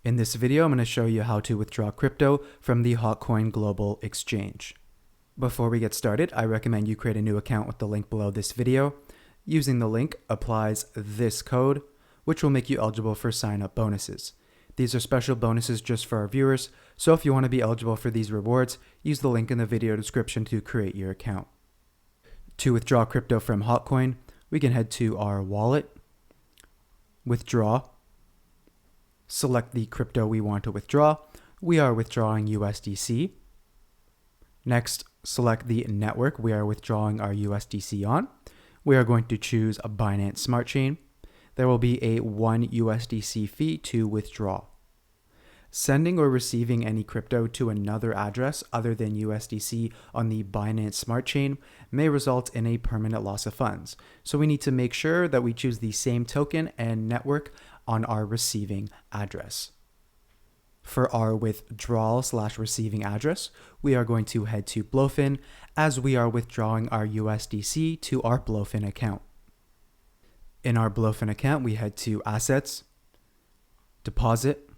In this video, I'm going to show you how to withdraw crypto from the Hotcoin global exchange. Before we get started, I recommend you create a new account with the link below this video. Using the link applies this code, which will make you eligible for sign-up bonuses. These are special bonuses just for our viewers, so if you want to be eligible for these rewards, use the link in the video description to create your account. To withdraw crypto from Hotcoin, we can head to our wallet, withdraw, select the crypto we want to withdraw. We are withdrawing USDC. Next, select the network we are withdrawing our USDC on. We are going to choose a Binance Smart Chain. There will be a 1 USDC fee to withdraw. Sending or receiving any crypto to another address other than USDC on the Binance Smart Chain may result in a permanent loss of funds. So we need to make sure that we choose the same token and network on our receiving address. For our withdrawal/receiving address, we are going to head to Blofin as we are withdrawing our USDC to our Blofin account. In our Blofin account, we head to Assets, Deposit,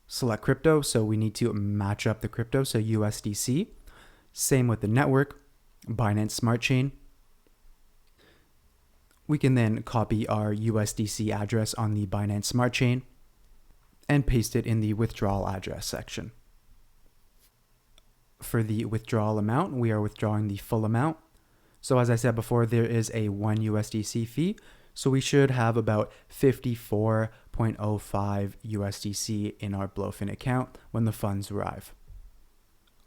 select crypto, so we need to match up the crypto, so USDC. Same with the network, Binance Smart Chain. We can then copy our USDC address on the Binance Smart Chain and paste it in the withdrawal address section. For the withdrawal amount, we are withdrawing the full amount. So as I said before, there is a 1 USDC fee. So we should have about 54.05 USDC in our Blofin account when the funds arrive.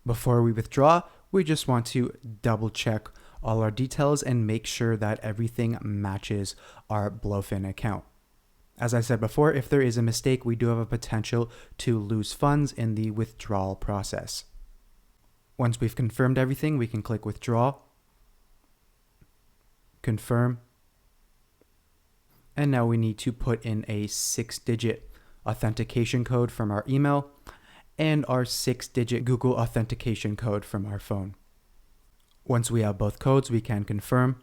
Before we withdraw, we just want to double check all our details and make sure that everything matches our Blofin account. As I said before, if there is a mistake, we do have a potential to lose funds in the withdrawal process. Once we've confirmed everything, we can click withdraw, confirm, and now we need to put in a 6-digit authentication code from our email and our 6-digit Google authentication code from our phone. Once we have both codes, we can confirm.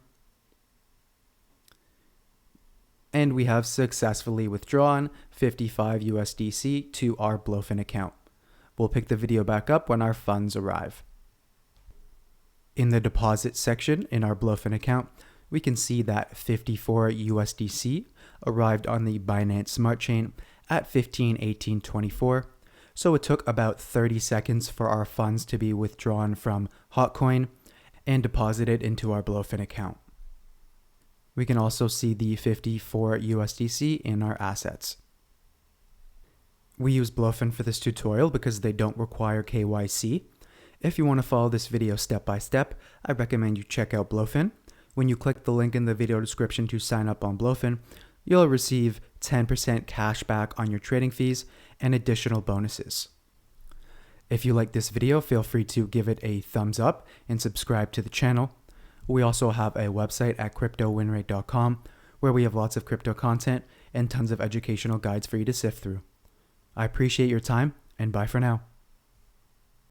And we have successfully withdrawn 55 USDC to our Blofin account. We'll pick the video back up when our funds arrive. In the deposit section in our Blofin account, we can see that 54 USDC arrived on the Binance Smart Chain at 15:18:24. So it took about 30 seconds for our funds to be withdrawn from Hotcoin and deposited into our Blofin account. We can also see the 54 USDC in our assets. We use Blofin for this tutorial because they don't require KYC. If you want to follow this video step by step, I recommend you check out Blofin. When you click the link in the video description to sign up on Blofin, you'll receive 10% cash back on your trading fees and additional bonuses. If you like this video, feel free to give it a thumbs up and subscribe to the channel. We also have a website at CryptoWinRate.com where we have lots of crypto content and tons of educational guides for you to sift through. I appreciate your time, and bye for now.